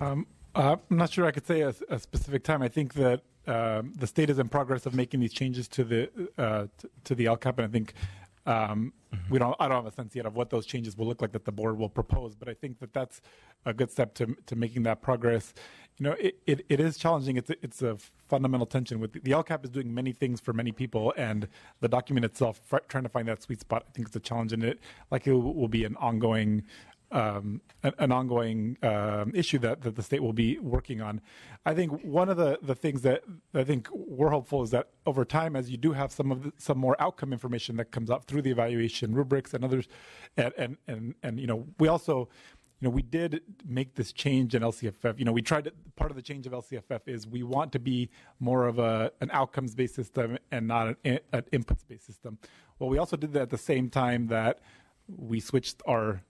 I'm not sure I could say a specific time. I think that the state is in progress of making these changes to the LCAP, and I think I don't have a sense yet of what those changes will look like that the board will propose. But I think that that's a good step to making that progress. You know, it is challenging. It's a fundamental tension with the LCAP is doing many things for many people, and the document itself trying to find that sweet spot. I think it's a challenge, and it will be an ongoing. Issue that the state will be working on. I think one of the things that I think we're hopeful is that over time, as you do have some more outcome information that comes out through the evaluation rubrics and others, and you know, we also, you know, we did make this change in LCFF. You know, we tried part of the change of LCFF is we want to be more of an outcomes-based system and not an inputs-based system. Well, we also did that at the same time that we switched our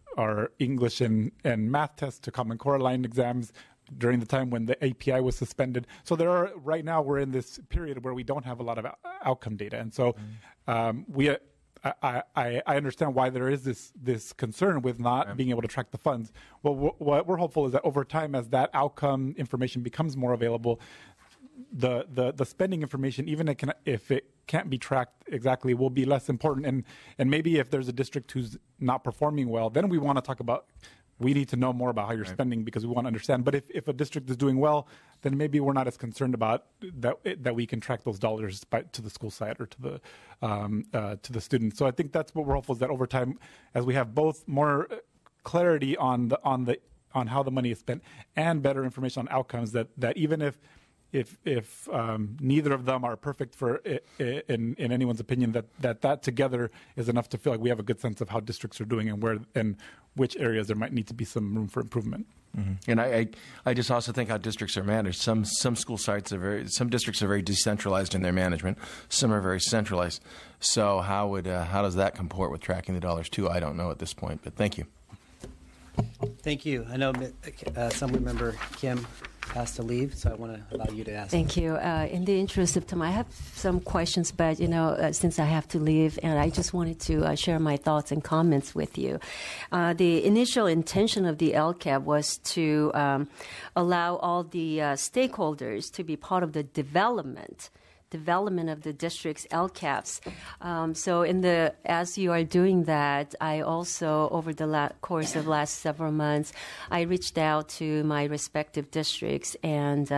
English and math tests to Common Core aligned exams during the time when the API was suspended. So right now we're in this period where we don't have a lot of outcome data. And so I understand why there is this concern with not being able to track the funds. Well, what we're hopeful is that over time, as that outcome information becomes more available, the spending information, even if it can't be tracked exactly, will be less important. And maybe if there's a district who's not performing well, then we want to talk about, we need to know more about how you're spending because we want to understand. But if a district is doing well, then maybe we're not as concerned about that we can track those dollars to the school site or to the students. So I think that's what we're hopeful is that over time, as we have both more clarity on how the money is spent and better information on outcomes, that even if neither of them are perfect in anyone's opinion, that together is enough to feel like we have a good sense of how districts are doing and which areas there might need to be some room for improvement. Mm-hmm. And I just also think how districts are managed. Some school sites some districts are very decentralized in their management. Some are very centralized. So how does that comport with tracking the dollars too? I don't know at this point, but thank you. Thank you. I know Assemblymember Kim has to leave, so I want to allow you to ask. Thank you. In the interest of time, I have some questions, but since I have to leave, and I just wanted to share my thoughts and comments with you. The initial intention of the LCAP was to allow all the stakeholders to be part of the development of the district's LCAPs. So as you are doing that, I also, over the course of last several months, I reached out to my respective districts and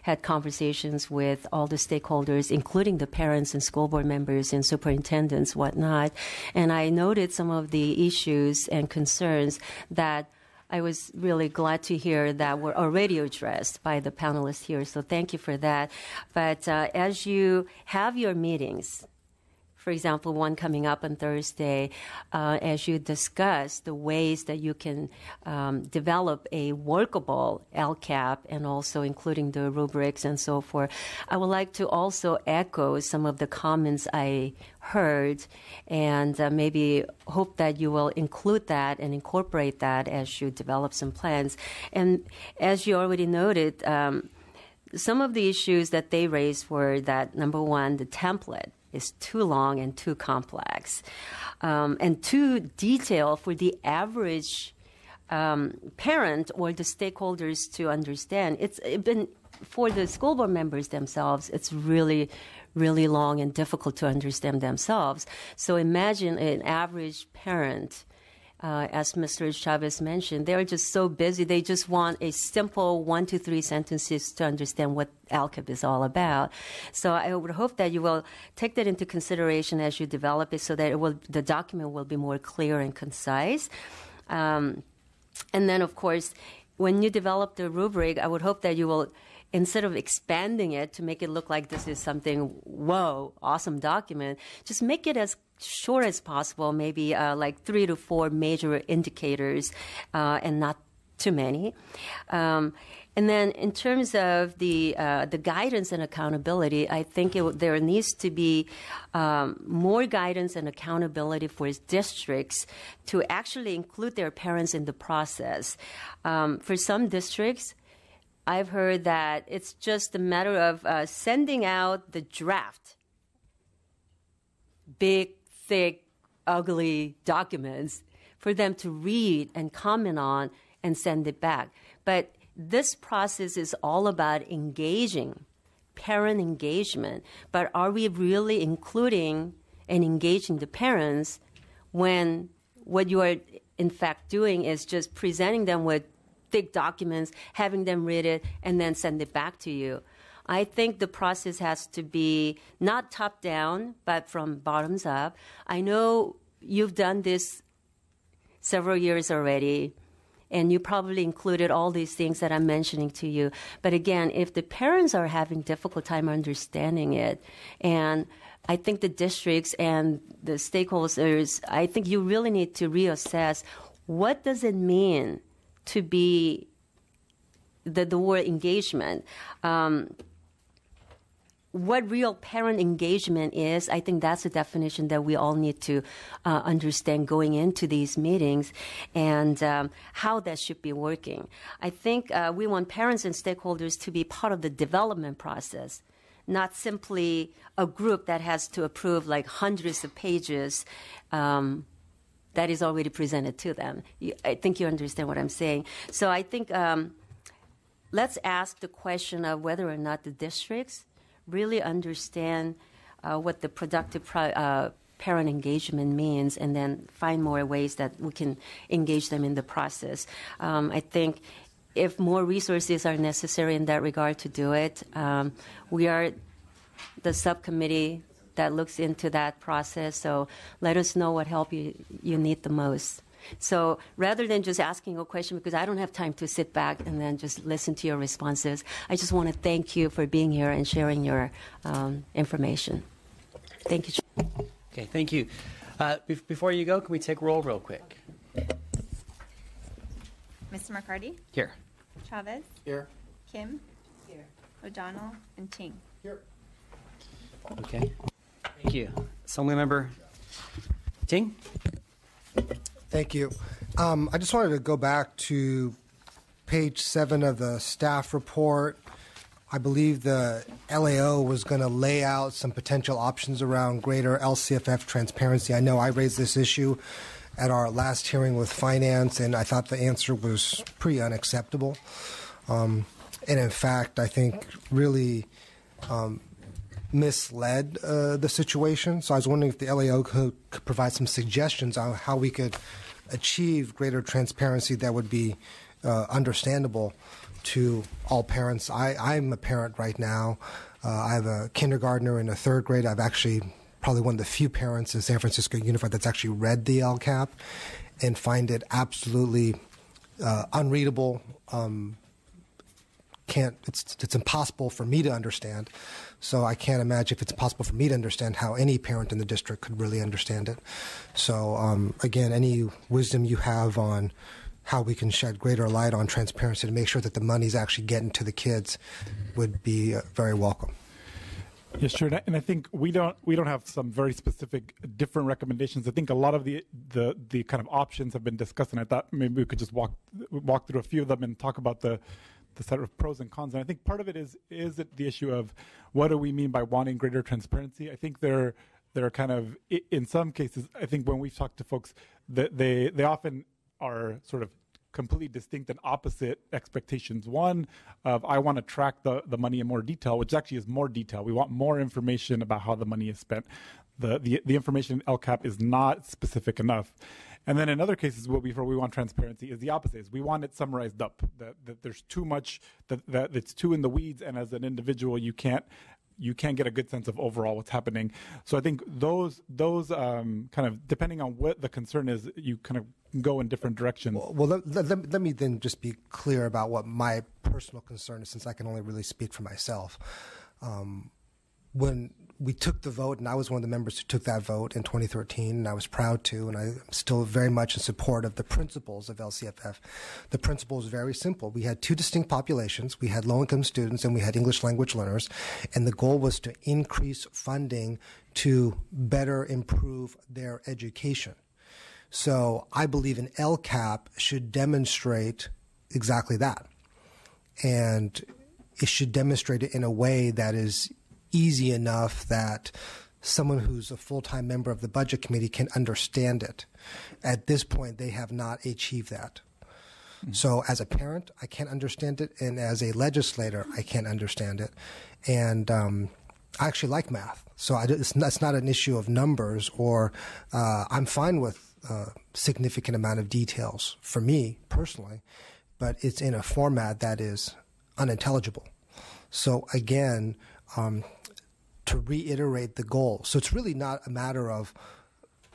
had conversations with all the stakeholders, including the parents and school board members and superintendents, whatnot. And I noted some of the issues and concerns that I was really glad to hear that were already addressed by the panelists here, so thank you for that. But as you have your meetings, for example, one coming up on Thursday, as you discuss the ways that you can develop a workable LCAP and also including the rubrics and so forth, I would like to also echo some of the comments I heard and maybe hope that you will include that and incorporate that as you develop some plans. And as you already noted, some of the issues that they raised were that, number one, the template is too long and too complex and too detailed for the average parent or the stakeholders to understand. It's been, for the school board members themselves, it's really, really long and difficult to understand themselves. So imagine an average parent, as Mr. Chavez mentioned, they're just so busy. They just want a simple 1 to 3 sentences to understand what LCAP is all about. So I would hope that you will take that into consideration as you develop it so that the document will be more clear and concise. And then, of course, when you develop the rubric, I would hope that you will, instead of expanding it to make it look like this is something, whoa, awesome document, just make it as short as possible, maybe like 3 to 4 major indicators and not too many. And then in terms of the guidance and accountability, I think there needs to be more guidance and accountability for districts to actually include their parents in the process. For some districts, I've heard that it's just a matter of sending out the draft, big, thick, ugly documents for them to read and comment on and send it back. But this process is all about engaging, parent engagement. But are we really including and engaging the parents when what you are in fact doing is just presenting them with thick documents, having them read it, and then send it back to you? I think the process has to be not top down, but from bottoms up. I know you've done this several years already, and you probably included all these things that I'm mentioning to you. But again, if the parents are having difficult time understanding it, and I think the districts and the stakeholders, I think you really need to reassess what does it mean to be the word engagement. What real parent engagement is, I think that's a definition that we all need to understand going into these meetings, and how that should be working. I think we want parents and stakeholders to be part of the development process, not simply a group that has to approve like hundreds of pages that is already presented to them. I think you understand what I'm saying. So I think let's ask the question of whether or not the districts really understand what the productive parent engagement means, and then find more ways that we can engage them in the process. I think if more resources are necessary in that regard to do it, we are the subcommittee that looks into that process, so let us know what help you need the most. So rather than just asking a question, because I don't have time to sit back and then just listen to your responses, I just want to thank you for being here and sharing your information. Thank you. Okay, thank you. Before you go, can we take roll real quick? Mr. McCarty? Here. Chavez? Here. Kim? Here. O'Donnell and Ting? Here. Okay. Thank you. Assemblymember Ting? Thank you. I just wanted to go back to page 7 of the staff report. I believe the LAO was going to lay out some potential options around greater LCFF transparency. I know I raised this issue at our last hearing with finance, and I thought the answer was pretty unacceptable. And in fact, I think really misled the situation. So I was wondering if the LAO could provide some suggestions on how we could achieve greater transparency that would be understandable to all parents. I'm a parent right now. I have a kindergartner in a 3rd grade. I've actually probably one of the few parents in San Francisco Unified that's actually read the LCAP and find it absolutely unreadable. It's impossible for me to understand. So I can't imagine if it's possible for me to understand how any parent in the district could really understand it. So again, any wisdom you have on how we can shed greater light on transparency to make sure that the money's actually getting to the kids would be very welcome. Yeah, sure. And I think we don't have some very specific different recommendations. I think a lot of the kind of options have been discussed, and I thought maybe we could just walk through a few of them and talk about the set of pros and cons. And I think part of it is the issue of what do we mean by wanting greater transparency. I think there are kind of, in some cases, I think when we've talked to folks, that they often are sort of completely distinct and opposite expectations. One of I want to track the money in more detail, which actually is more detail. We want more information about how the money is spent. The information in LCAP is not specific enough. And then in other cases, what we want transparency is the opposite. Is we want it summarized up, that there's too much, that it's too in the weeds, and as an individual, you can't get a good sense of overall what's happening. So I think those kind of, depending on what the concern is, you kind of go in different directions. Well, let me then just be clear about what my personal concern is, since I can only really speak for myself. When we took the vote, and I was one of the members who took that vote in 2013, and I was proud to, and I'm still very much in support of the principles of LCFF. The principle is very simple. We had 2 distinct populations. We had low-income students and we had English language learners, and the goal was to increase funding to better improve their education. So I believe an LCAP should demonstrate exactly that, and it should demonstrate it in a way that is easy enough that someone who's a full-time member of the budget committee can understand it. At this point, they have not achieved that. So as a parent, I can't understand it, and as a legislator, I can't understand it. And I actually like math, so it's not an issue of numbers, or I'm fine with significant amount of details for me personally, but it's in a format that is unintelligible. So again, to reiterate the goal. So it's really not a matter of,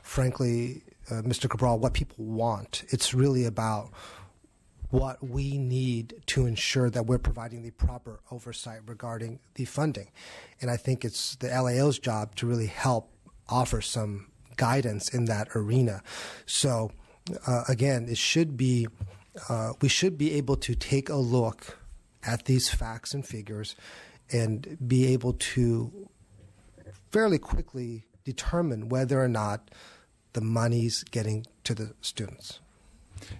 frankly, Mr. Cabral, what people want. It's really about what we need to ensure that we're providing the proper oversight regarding the funding. And I think it's the LAO's job to really help offer some guidance in that arena. So again, it should be, we should be able to take a look at these facts and figures and be able to fairly quickly determine whether or not the money's getting to the students.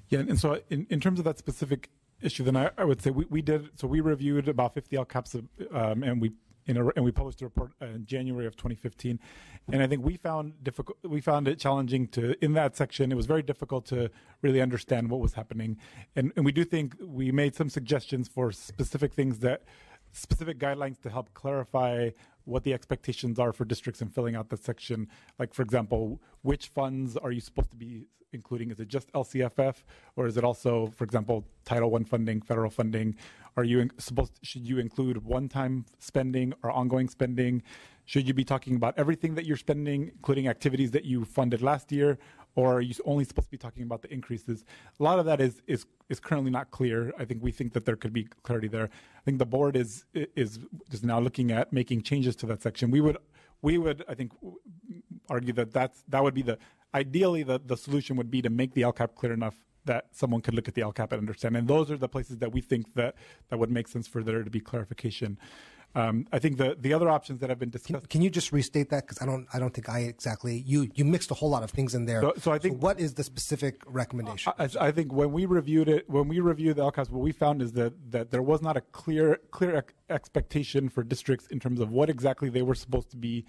Yeah, and so in terms of that specific issue, then I would say we reviewed about 50 LCAPs, and we published a report in January of 2015, and I think we found it challenging in that section. It was very difficult to really understand what was happening, and we do think we made some suggestions for specific guidelines to help clarify what the expectations are for districts in filling out that section. Like, for example, which funds are you supposed to be including? Is it just LCFF, or is it also, for example, Title I funding, federal funding? Should you include one-time spending or ongoing spending? Should you be talking about everything that you're spending, including activities that you funded last year, or are you only supposed to be talking about the increases? A lot of that is currently not clear. I think we think that there could be clarity there. I think the board is just now looking at making changes to that section. We would I think argue that would be ideally the solution would be to make the LCAP clear enough that someone could look at the LCAP and understand. And those are the places that we think that would make sense for there to be clarification. I think the other options that have been discussed. Can you just restate that? Because I don't think I exactly. You mixed a whole lot of things in there. So I think what is the specific recommendation? I think when we reviewed the LCAPs, what we found is that there was not a clear expectation for districts in terms of what exactly they were supposed to be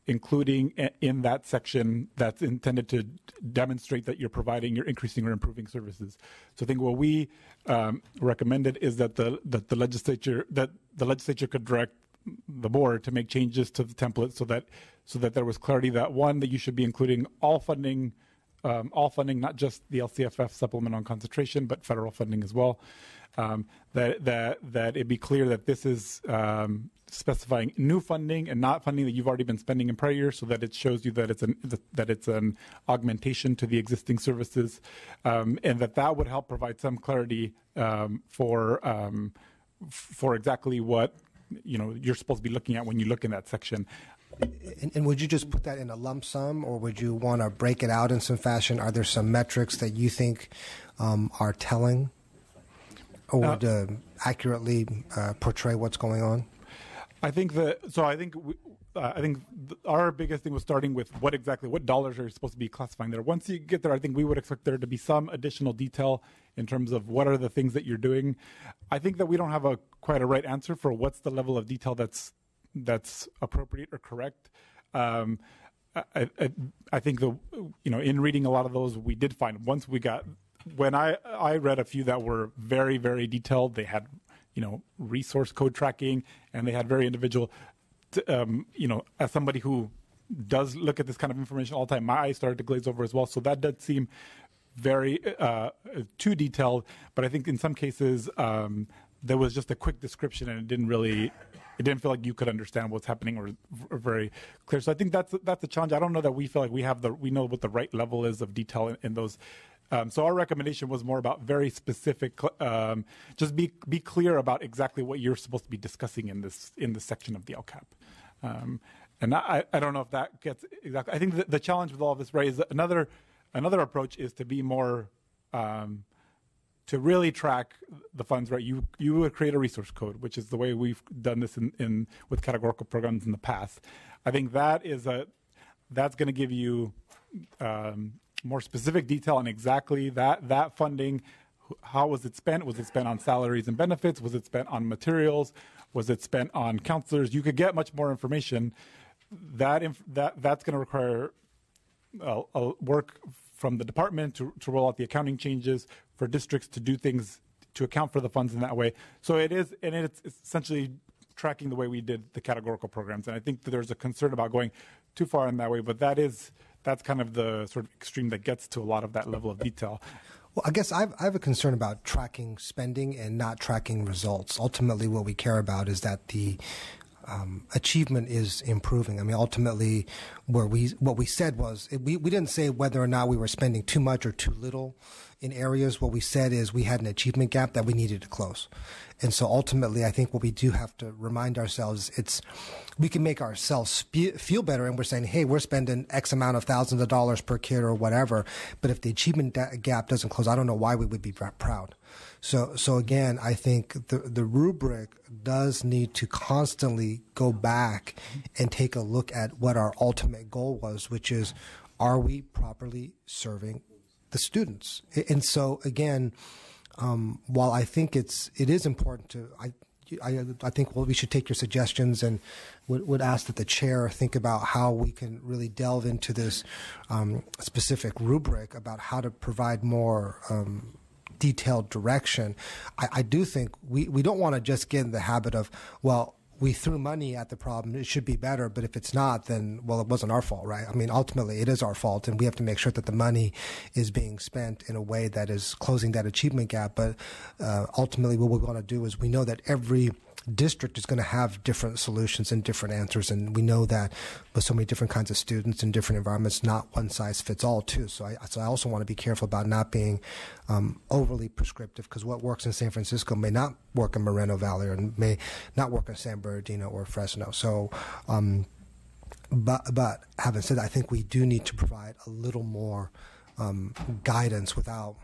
including in that section that's intended to demonstrate that you're increasing or improving services. So I think what we recommended is that the legislature could direct the board to make changes to the template so that there was clarity that you should be including all funding, not just the LCFF supplement on concentration, but federal funding as well. That it be clear that this is specifying new funding and not funding that you've already been spending in prior years, so that it shows you that it's an augmentation to the existing services, and that would help provide some clarity for exactly what you're supposed to be looking at when you look in that section. And would you just put that in a lump sum, or would you want to break it out in some fashion? Are there some metrics that you think are telling or would accurately portray what's going on? I think our biggest thing was starting with what dollars are you supposed to be classifying there. Once you get there, I think we would expect there to be some additional detail in terms of what are the things that you're doing. I think that we don't have quite a right answer for what's the level of detail that's appropriate or correct. I think in reading a lot of those, we did find when I read a few that were very, very detailed. They had resource code tracking, and they had very individual. As somebody who does look at this kind of information all the time, my eyes started to glaze over as well. So that did seem very too detailed. But I think in some cases there was just a quick description, and it didn't feel like you could understand what's happening or very clear. So I think that's a challenge. I don't know that we feel like we know what the right level is of detail in those. So our recommendation was more about very specific. Just be clear about exactly what you're supposed to be discussing in this section of the LCAP. And I don't know if that gets exactly. I think the challenge with all of this, right, is another approach is to be more to really track the funds, right? You would create a resource code, which is the way we've done this with categorical programs in the past. I think that's going to give you more specific detail on exactly that funding. How was it spent? Was it spent on salaries and benefits? Was it spent on materials? Was it spent on counselors? You could get much more information. That's going to require work from the department to roll out the accounting changes, for districts to do things to account for the funds in that way. So it is, and it's essentially tracking the way we did the categorical programs. And I think that there's a concern about going too far in that way, but that's kind of the sort of extreme that gets to a lot of that level of detail. Well, I guess I have a concern about tracking spending and not tracking results. Ultimately, what we care about is that the achievement is improving. I mean, ultimately, what we said was we didn't say whether or not we were spending too much or too little in areas. What we said is we had an achievement gap that we needed to close. And so ultimately, I think what we do have to remind ourselves, we can make ourselves feel better, and we're saying, hey, we're spending X amount of thousands of dollars per kid or whatever. But if the achievement gap doesn't close, I don't know why we would be proud. So again, I think the rubric does need to constantly go back and take a look at what our ultimate goal was, which is, are we properly serving the students? And so again, while I think it is important to, I think we should take your suggestions and would ask that the chair think about how we can really delve into this specific rubric about how to provide more detailed direction. I do think we don't want to just get in the habit of, well, we threw money at the problem, it should be better, but if it's not, then, well, it wasn't our fault, right? I mean, ultimately, it is our fault, and we have to make sure that the money is being spent in a way that is closing that achievement gap. But ultimately, what we want to do is, we know that every district is going to have different solutions and different answers, and we know that with so many different kinds of students in different environments, not one size fits all too. So I also want to be careful about not being overly prescriptive, because what works in San Francisco may not work in Moreno Valley, or may not work in San Bernardino or Fresno. So but having said that, I think we do need to provide a little more guidance without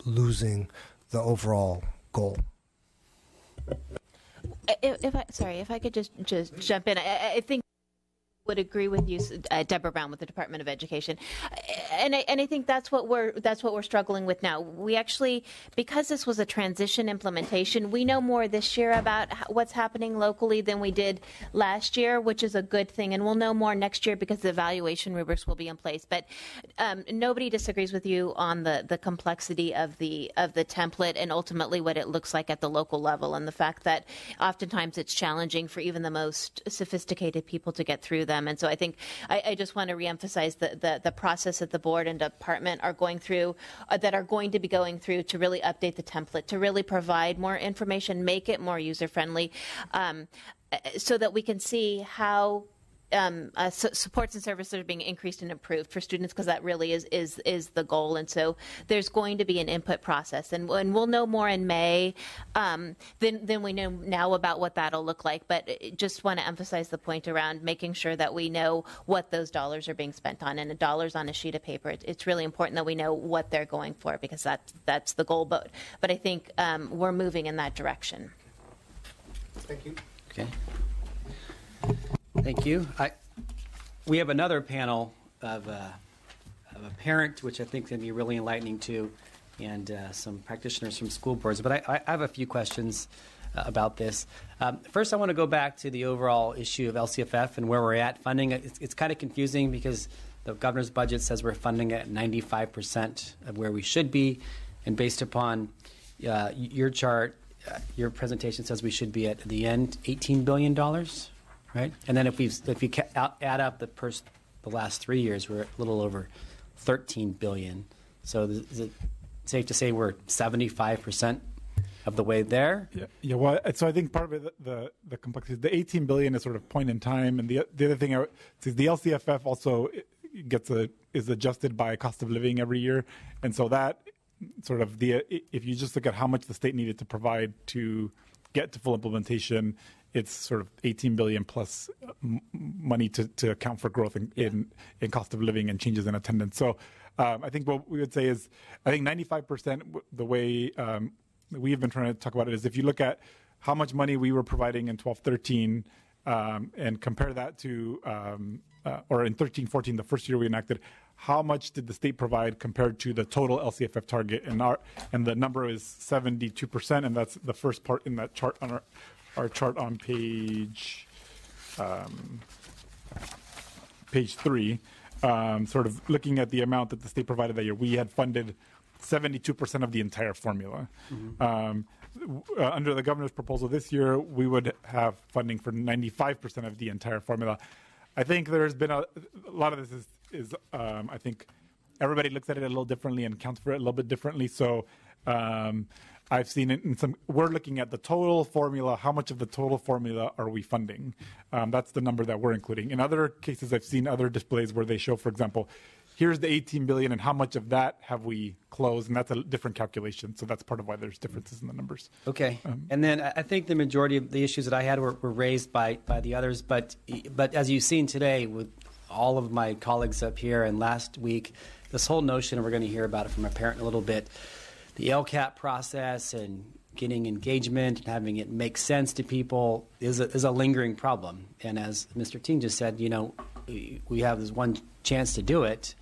losing the overall goal. If I could just jump in, I think I would agree with you, Deborah Brown, with the Department of Education, and I think that's what we're struggling with now. We actually, because this was a transition implementation, we know more this year about what's happening locally than we did last year, which is a good thing, and we'll know more next year because the evaluation rubrics will be in place. But nobody disagrees with you on the complexity of the template and ultimately what it looks like at the local level, and the fact that oftentimes it's challenging for even the most sophisticated people to get through them. And so I think I just want to reemphasize the process that the board and department are going through, that are going to be going through to really update the template, to really provide more information, make it more user-friendly, so that we can see how supports and services are being increased and improved for students, because that really is the goal. And so there's going to be an input process, and we'll know more in May than we know now about what that'll look like. But just want to emphasize the point around making sure that we know what those dollars are being spent on, and the dollars on a sheet of paper. It's really important that we know what they're going for, because that's the goal. But I think we're moving in that direction. Thank you. Okay. Thank you. We have another panel of a parent, which I think is going to be really enlightening too, and some practitioners from school boards. But I have a few questions about this. First, I want to go back to the overall issue of LCFF and where we're at funding. It's kind of confusing because the governor's budget says we're funding at 95% of where we should be, and based upon your chart, your presentation says we should be at the end $18 billion. Right, and then if you add up the last 3 years, we're a little over $13 billion. So is it safe to say we're 75% of the way there? Yeah. Well, so I think part of it, the complexity, the $18 billion is sort of point in time, and the other thing is the LCFF also is adjusted by cost of living every year, and so that sort of if you just look at how much the state needed to provide to get to full implementation, it's sort of 18 billion plus money to account for growth in cost of living and changes in attendance. So I think what we would say is, I think 95%, the way we have been trying to talk about it, is if you look at how much money we were providing in 12-13 and compare that to, or in 13-14, the first year we enacted, how much did the state provide compared to the total LCFF target? And the number is 72%, and that's the first part in that chart on our chart on page 3, sort of looking at the amount that the state provided that year. We had funded 72% of the entire formula. Under the governor's proposal this year, we would have funding for 95% of the entire formula. I think there's been a lot of this is I think everybody looks at it a little differently and counts for it a little bit differently. So I've seen it in some. We're looking at the total formula. How much of the total formula are we funding? That's the number that we're including. In other cases, I've seen other displays where they show, for example, here's the 18 billion, and how much of that have we closed? And that's a different calculation. So that's part of why there's differences in the numbers. Okay. And then I think the majority of the issues that I had were raised by the others. But as you've seen today with all of my colleagues up here and last week, this whole notion, and we're going to hear about it from a parent in a little bit, the LCAP process and getting engagement and having it make sense to people is a lingering problem. And as Mr. Ting just said, we have this one chance to do it.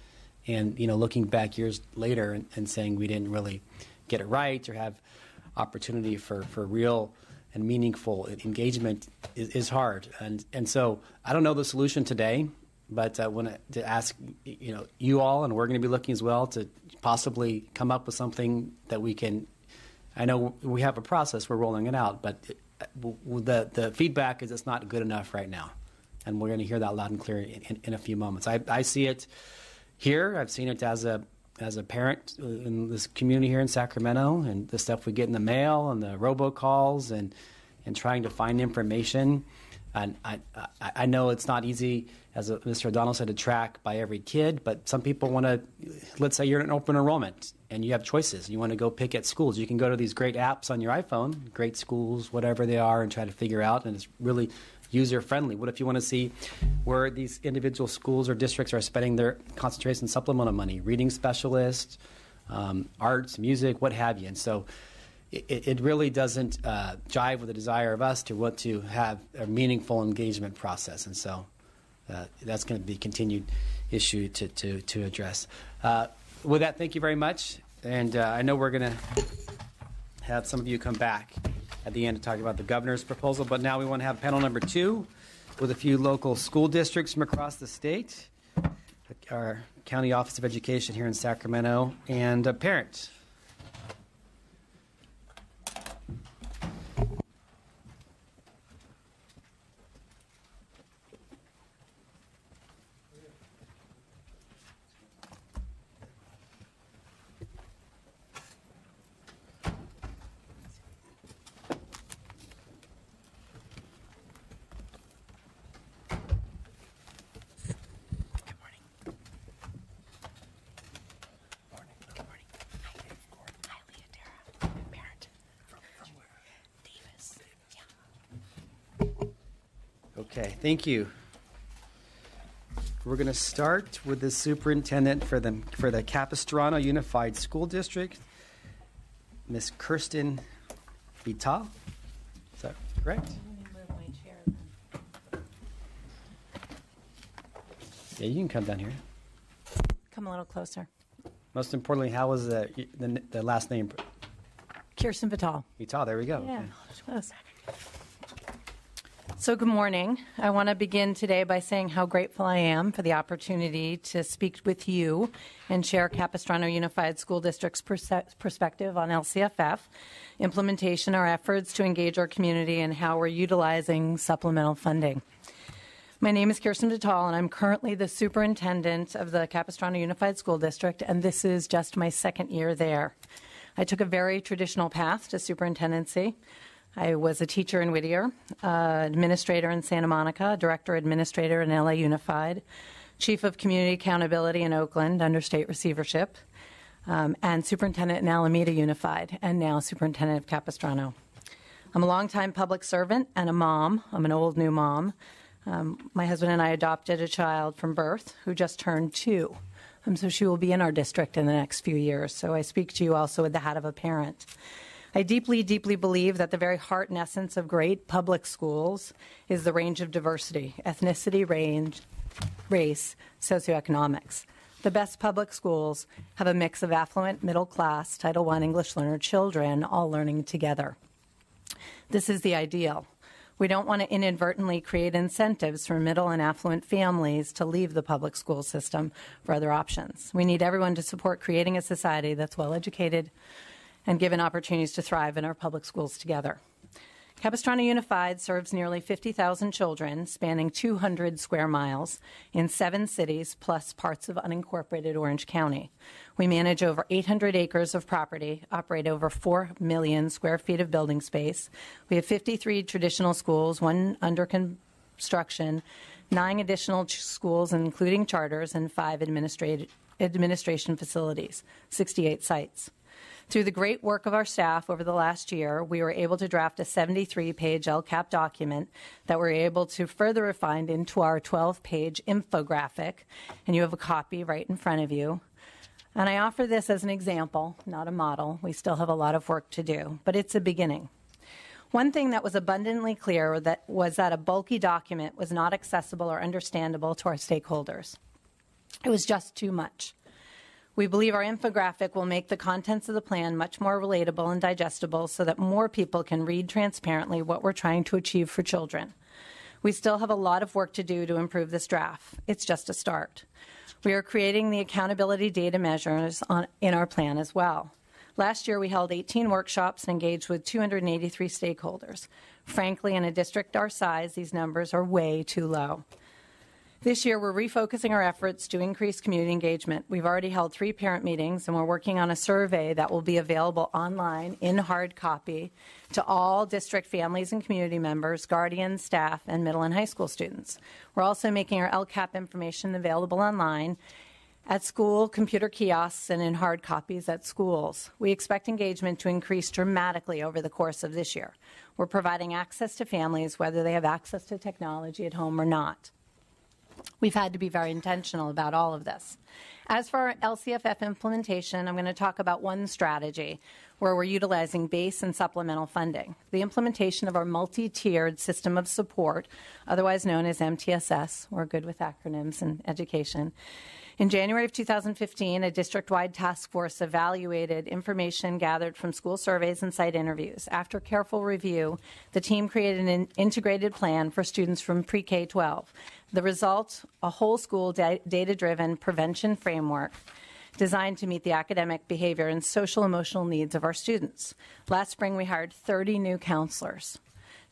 And, looking back years later and saying we didn't really get it right or have opportunity for real and meaningful engagement is hard. And so I don't know the solution today, but I want to ask, you all, and we're going to be looking as well to possibly come up with something that we can. I know we have a process, we're rolling it out, but the feedback is it's not good enough right now. And we're going to hear that loud and clear in a few moments. I see it here. I've seen it as a parent in this community here in Sacramento, and the stuff we get in the mail and the robocalls and trying to find information. And I know it's not easy, as Mr. O'Donnell said, to track by every kid, but some people want to, let's say you're in an open enrollment and you have choices. You want to go pick at schools. You can go to these great apps on your iPhone, Great Schools, whatever they are, and try to figure out, and it's really user-friendly. What if you want to see where these individual schools or districts are spending their concentration supplemental money, reading specialists, arts, music, what have you. And so it really doesn't jive with the desire of us to want to have a meaningful engagement process. And so that's going to be a continued issue to address. With that, thank you very much. And I know we're going to have some of you come back at the end to talk about the governor's proposal. But now we want to have panel number 2 with a few local school districts from across the state, our County Office of Education here in Sacramento, and a parent. Okay, thank you. We're going to start with the superintendent for the Capistrano Unified School District, Ms. Kirsten Vital. Is that correct? Yeah, you can come down here. Come a little closer. Most importantly, how was the last name? Kirsten Vital. Vital, there we go. Yeah. Okay. Close. So good morning. I want to begin today by saying how grateful I am for the opportunity to speak with you and share Capistrano Unified School District's perspective on LCFF, implementation, our efforts to engage our community, and how we're utilizing supplemental funding. My name is Kirsten Vital, and I'm currently the superintendent of the Capistrano Unified School District, and this is just my second year there. I took a very traditional path to superintendency. I was a teacher in Whittier, administrator in Santa Monica, director administrator in LA Unified, chief of community accountability in Oakland under state receivership, and superintendent in Alameda Unified, and now superintendent of Capistrano. I'm a longtime public servant and a mom. I'm an old new mom. My husband and I adopted a child from birth who just turned 2. So she will be in our district in the next few years. So I speak to you also with the hat of a parent. I deeply, deeply believe that the very heart and essence of great public schools is the range of diversity, ethnicity, race, socioeconomics. The best public schools have a mix of affluent, middle class, Title I English learner children all learning together. This is the ideal. We don't want to inadvertently create incentives for middle and affluent families to leave the public school system for other options. We need everyone to support creating a society that's well educated and given opportunities to thrive in our public schools together. Capistrano Unified serves nearly 50,000 children spanning 200 square miles in 7 cities plus parts of unincorporated Orange County. We manage over 800 acres of property, operate over 4 million square feet of building space. We have 53 traditional schools, 1 under construction, 9 additional schools including charters, and 5 administration facilities, 68 sites. Through the great work of our staff over the last year, we were able to draft a 73-page LCAP document that we're able to further refine into our 12-page infographic, and you have a copy right in front of you. And I offer this as an example, not a model. We still have a lot of work to do, but it's a beginning. One thing that was abundantly clear was that a bulky document was not accessible or understandable to our stakeholders. It was just too much. We believe our infographic will make the contents of the plan much more relatable and digestible so that more people can read transparently what we're trying to achieve for children. We still have a lot of work to do to improve this draft. It's just a start. We are creating the accountability data measures in our plan as well. Last year, we held 18 workshops and engaged with 283 stakeholders. Frankly, in a district our size, these numbers are way too low. This year, we're refocusing our efforts to increase community engagement. We've already held 3 parent meetings, and we're working on a survey that will be available online in hard copy to all district families and community members, guardians, staff, and middle and high school students. We're also making our LCAP information available online at school, computer kiosks, and in hard copies at schools. We expect engagement to increase dramatically over the course of this year. We're providing access to families, whether they have access to technology at home or not. We've had to be very intentional about all of this. As for our LCFF implementation, I'm going to talk about one strategy where we're utilizing base and supplemental funding. The implementation of our multi-tiered system of support, otherwise known as MTSS. We're good with acronyms in education. In January of 2015, a district-wide task force evaluated information gathered from school surveys and site interviews. After careful review, the team created an integrated plan for students from pre-K-12. The result, a whole school data-driven prevention framework designed to meet the academic, behavior, and social-emotional needs of our students. Last spring, we hired 30 new counselors.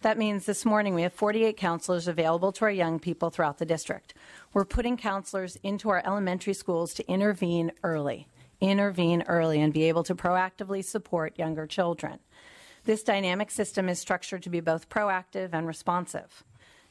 That means this morning we have 48 counselors available to our young people throughout the district. We're putting counselors into our elementary schools to intervene early and be able to proactively support younger children. This dynamic system is structured to be both proactive and responsive.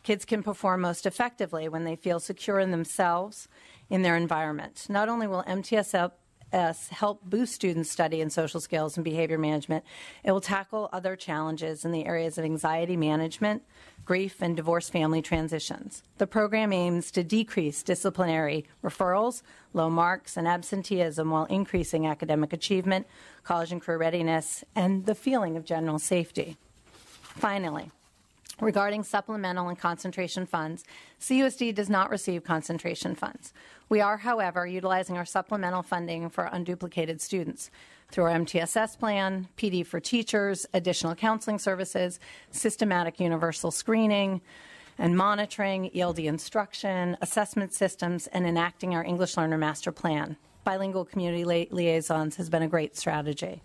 Kids can perform most effectively when they feel secure in themselves, in their environment. Not only will MTSS help boost students' study and social skills and behavior management, it will tackle other challenges in the areas of anxiety management, grief, and divorced family transitions. The program aims to decrease disciplinary referrals, low marks, and absenteeism while increasing academic achievement, college and career readiness, and the feeling of general safety. Finally, regarding supplemental and concentration funds, CUSD does not receive concentration funds. We are, however, utilizing our supplemental funding for unduplicated students through our MTSS plan, PD for teachers, additional counseling services, systematic universal screening and monitoring, ELD instruction, assessment systems, and enacting our English Learner Master Plan. Bilingual community liaisons has been a great strategy.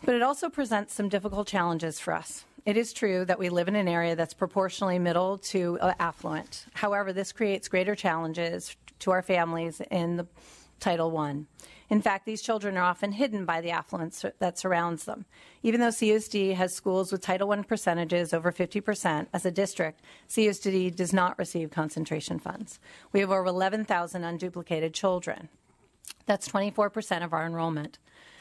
But it also presents some difficult challenges for us. It is true that we live in an area that's proportionally middle to affluent. However, this creates greater challenges to our families in the Title I. In fact, these children are often hidden by the affluence that surrounds them. Even though CUSD has schools with Title I percentages over 50%, as a district, CUSD does not receive concentration funds. We have over 11,000 unduplicated children. That's 24% of our enrollment.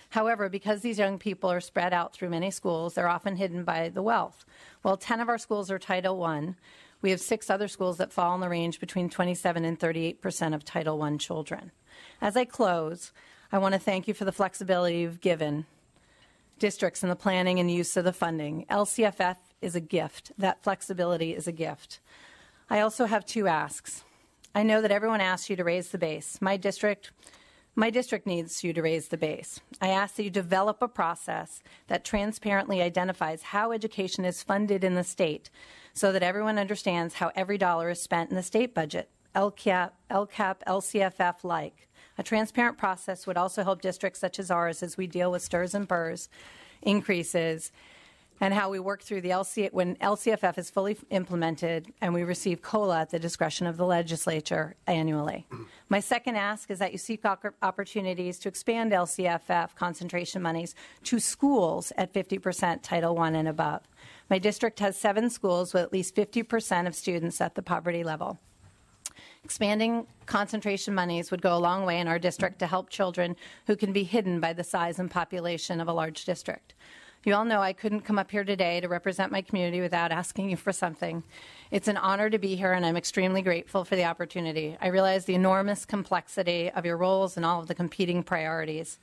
However, because these young people are spread out through many schools, they're often hidden by the wealth. While 10 of our schools are Title I, we have 6 other schools that fall in the range between 27 and 38% of Title I children. As I close, I want to thank you for the flexibility you've given districts in the planning and use of the funding. LCFF is a gift. That flexibility is a gift. I also have 2 asks. I know that everyone asks you to raise the base. My district My district needs you to raise the base. I ask that you develop a process that transparently identifies how education is funded in the state so that everyone understands how every dollar is spent in the state budget, LCAP, LCFF-like. A transparent process would also help districts such as ours as we deal with STRS and BRS increases and how we work through when LCFF is fully implemented and we receive COLA at the discretion of the legislature annually. My second ask is that you seek opportunities to expand LCFF concentration monies to schools at 50% Title I and above. My district has 7 schools with at least 50% of students at the poverty level. Expanding concentration monies would go a long way in our district to help children who can be hidden by the size and population of a large district. You all know I couldn't come up here today to represent my community without asking you for something. It's an honor to be here, and I'm extremely grateful for the opportunity. I realize the enormous complexity of your roles and all of the competing priorities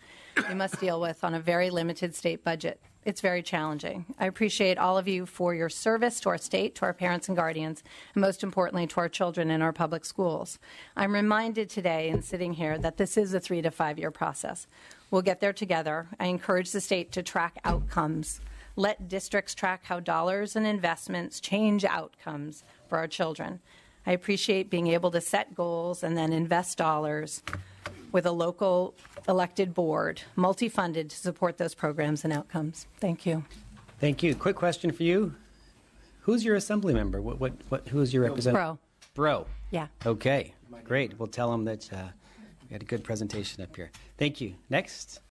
you must deal with on a very limited state budget. It's very challenging. I appreciate all of you for your service to our state, to our parents and guardians, and most importantly, to our children in our public schools. I'm reminded today in sitting here that this is a 3 to 5 year process. We'll get there together. I encourage the state to track outcomes. Let districts track how dollars and investments change outcomes for our children. I appreciate being able to set goals and then invest dollars with a local elected board, multi-funded, to support those programs and outcomes. Thank you. Thank you. Quick question for you. Who's your assembly member? Who is your representative? Bro. Yeah. Okay. Great. We'll tell them that we had a good presentation up here. Thank you. Next.